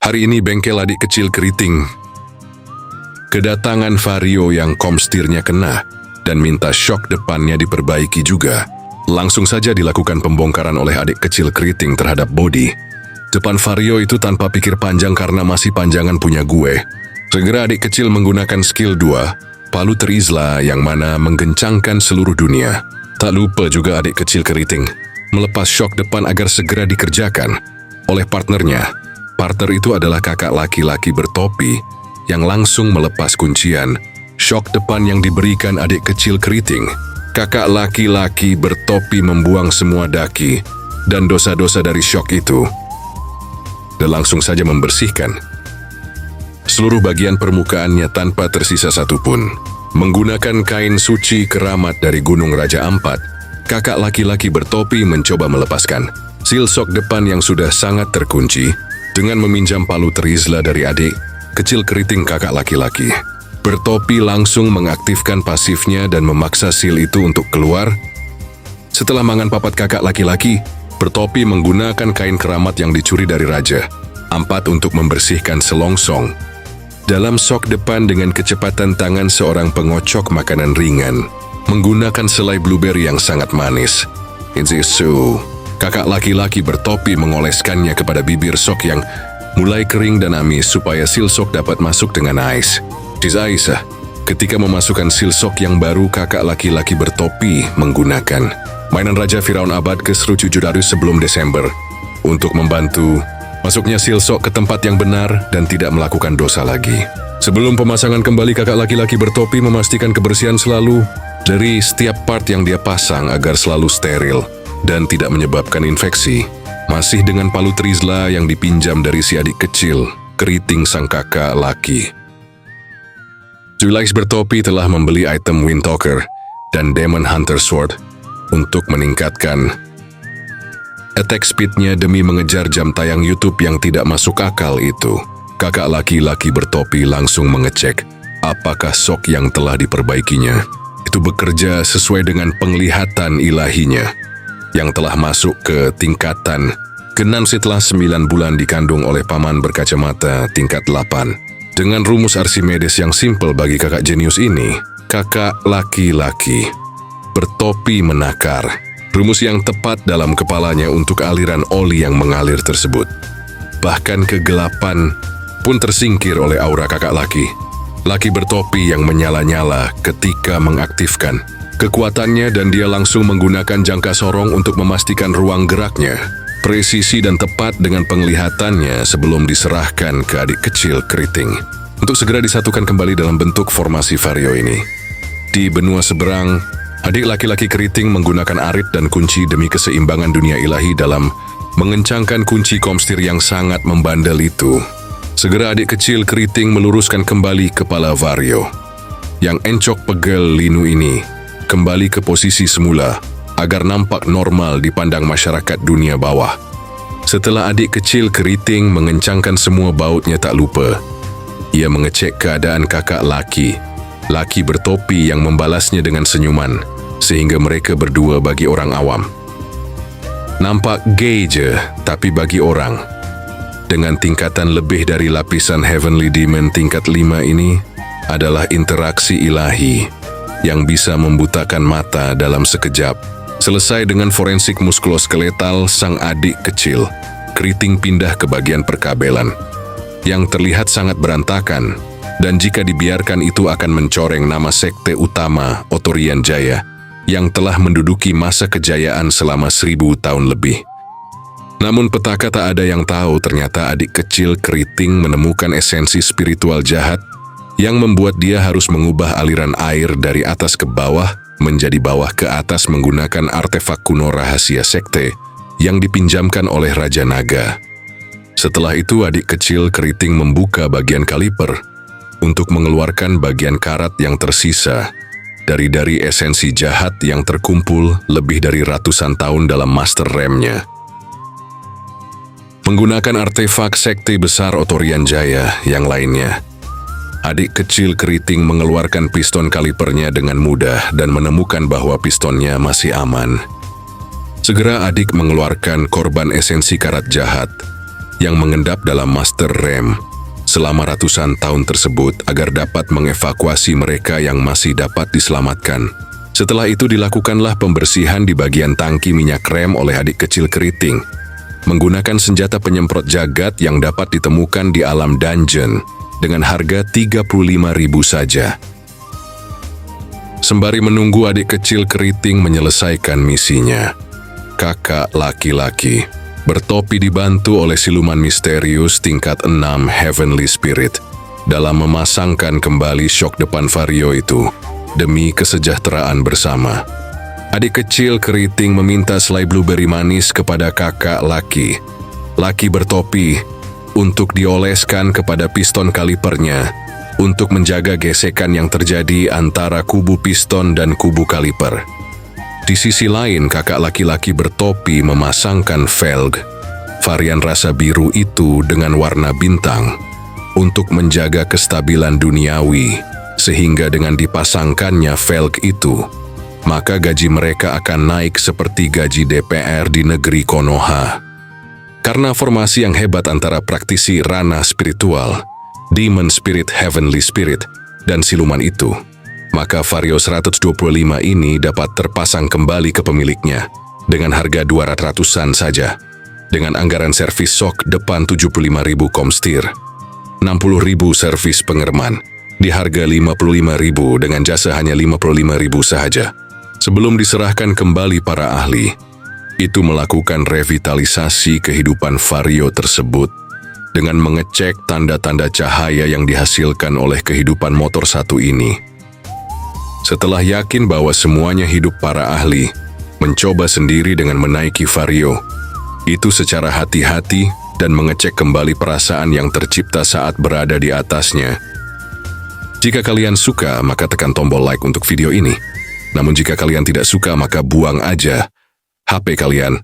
Hari ini bengkel adik kecil keriting. Kedatangan Vario yang komstirnya kena dan minta shock depannya diperbaiki juga. Langsung saja dilakukan pembongkaran oleh adik kecil keriting terhadap bodi. Depan Vario itu tanpa pikir panjang karena masih panjangan punya gue. Segera adik kecil menggunakan skill 2, palu terizla yang mana menggencangkan seluruh dunia. Tak lupa juga adik kecil keriting melepas shock depan agar segera dikerjakan oleh partnernya. Partner itu adalah kakak laki-laki bertopi yang langsung melepas kuncian shock depan yang diberikan adik kecil keriting. Kakak laki-laki bertopi membuang semua daki dan dosa-dosa dari shock itu dan langsung saja membersihkan seluruh bagian permukaannya tanpa tersisa satupun. Menggunakan kain suci keramat dari Gunung Raja Ampat, kakak laki-laki bertopi mencoba melepaskan seal shock depan yang sudah sangat terkunci dengan meminjam palu terizla dari adik kecil keriting kakak laki-laki. Bertopi langsung mengaktifkan pasifnya dan memaksa seal itu untuk keluar. Setelah mangan papat kakak laki-laki, Bertopi menggunakan kain keramat yang dicuri dari Raja Ampat untuk membersihkan selongsong dalam shock depan dengan kecepatan tangan seorang pengocok makanan ringan, menggunakan selai blueberry yang sangat manis. Inzisu, kakak laki-laki bertopi mengoleskannya kepada bibir shock yang mulai kering dan amis supaya seal shock dapat masuk dengan ice. Aisyah, ketika memasukkan seal shock yang baru, kakak laki-laki bertopi menggunakan mainan Raja Firaun Abad ke Serucu Judarius sebelum Desember untuk membantu masuknya seal shock ke tempat yang benar dan tidak melakukan dosa lagi. Sebelum pemasangan kembali, kakak laki-laki bertopi memastikan kebersihan selalu dari setiap part yang dia pasang agar selalu steril dan tidak menyebabkan infeksi. Masih dengan palu terizla yang dipinjam dari si adik kecil keriting sang kakak laki. Zulais bertopi telah membeli item Windtalker dan Demon Hunter Sword untuk meningkatkan attack speed-nya demi mengejar jam tayang YouTube yang tidak masuk akal itu. Kakak laki-laki bertopi langsung mengecek apakah shock yang telah diperbaikinya itu bekerja sesuai dengan penglihatan ilahinya yang telah masuk ke tingkatan ke-6 setelah 9 bulan dikandung oleh paman berkacamata tingkat 8. Dengan rumus Archimedes yang simpel bagi kakak jenius ini, kakak laki-laki bertopi menakar rumus yang tepat dalam kepalanya untuk aliran oli yang mengalir tersebut. Bahkan kegelapan pun tersingkir oleh aura kakak laki. Laki bertopi yang menyala-nyala ketika mengaktifkan kekuatannya dan dia langsung menggunakan jangka sorong untuk memastikan ruang geraknya presisi dan tepat dengan penglihatannya sebelum diserahkan ke adik kecil keriting untuk segera disatukan kembali dalam bentuk formasi Vario ini. Di benua seberang, adik laki-laki keriting menggunakan arit dan kunci demi keseimbangan dunia ilahi dalam mengencangkan kunci komstir yang sangat membandel itu. Segera adik kecil keriting meluruskan kembali kepala Vario yang encok pegel linu ini kembali ke posisi semula agar nampak normal dipandang masyarakat dunia bawah. Setelah adik kecil keriting mengencangkan semua bautnya, tak lupa ia mengecek keadaan kakak laki bertopi yang membalasnya dengan senyuman, sehingga mereka berdua bagi orang awam nampak gay je, tapi bagi orang dengan tingkatan lebih dari lapisan Heavenly Demon tingkat 5 ini adalah interaksi ilahi yang bisa membutakan mata dalam sekejap. Selesai dengan forensik muskuloskeletal, sang adik kecil keriting pindah ke bagian perkabelan yang terlihat sangat berantakan, dan jika dibiarkan itu akan mencoreng nama sekte utama Otorian Jaya yang telah menduduki masa kejayaan selama 1000 tahun lebih. Namun petaka tak ada yang tahu ternyata adik kecil keriting menemukan esensi spiritual jahat yang membuat dia harus mengubah aliran air dari atas ke bawah menjadi bawah ke atas menggunakan artefak kuno rahasia sekte yang dipinjamkan oleh Raja Naga. Setelah itu adik kecil keriting membuka bagian kaliper untuk mengeluarkan bagian karat yang tersisa dari esensi jahat yang terkumpul lebih dari ratusan tahun dalam master remnya. Menggunakan artefak sekte besar Otorian Jaya yang lainnya, adik kecil keriting mengeluarkan piston kalipernya dengan mudah dan menemukan bahwa pistonnya masih aman. Segera adik mengeluarkan korban esensi karat jahat yang mengendap dalam master rem selama ratusan tahun tersebut agar dapat mengevakuasi mereka yang masih dapat diselamatkan. Setelah itu dilakukanlah pembersihan di bagian tangki minyak rem oleh adik kecil keriting, menggunakan senjata penyemprot jagat yang dapat ditemukan di alam dungeon dengan harga 35.000 saja. Sembari menunggu adik kecil keriting menyelesaikan misinya, kakak laki-laki bertopi dibantu oleh siluman misterius tingkat 6 Heavenly Spirit dalam memasangkan kembali shock depan vario itu demi kesejahteraan bersama. Adik kecil keriting meminta selai blueberry manis kepada kakak laki bertopi untuk dioleskan kepada piston kalipernya untuk menjaga gesekan yang terjadi antara kubu piston dan kubu kaliper. Di sisi lain, kakak laki-laki bertopi memasangkan velg, varian rasa biru itu dengan warna bintang, untuk menjaga kestabilan duniawi, sehingga dengan dipasangkannya velg itu, maka gaji mereka akan naik seperti gaji DPR di negeri Konoha. Karena formasi yang hebat antara praktisi ranah spiritual, Demon Spirit, Heavenly Spirit, dan siluman itu, maka vario 125 ini dapat terpasang kembali ke pemiliknya dengan harga 200-an saja, dengan anggaran servis shock depan 75.000 komstir, 60.000 servis pengereman, di harga 55.000 dengan jasa hanya 55.000 saja. Sebelum diserahkan kembali para ahli, itu melakukan revitalisasi kehidupan vario tersebut dengan mengecek tanda-tanda cahaya yang dihasilkan oleh kehidupan motor satu ini. Setelah yakin bahwa semuanya hidup, para ahli mencoba sendiri dengan menaiki vario itu secara hati-hati dan mengecek kembali perasaan yang tercipta saat berada di atasnya. Jika kalian suka, maka tekan tombol like untuk video ini. Namun jika kalian tidak suka, maka buang aja HP kalian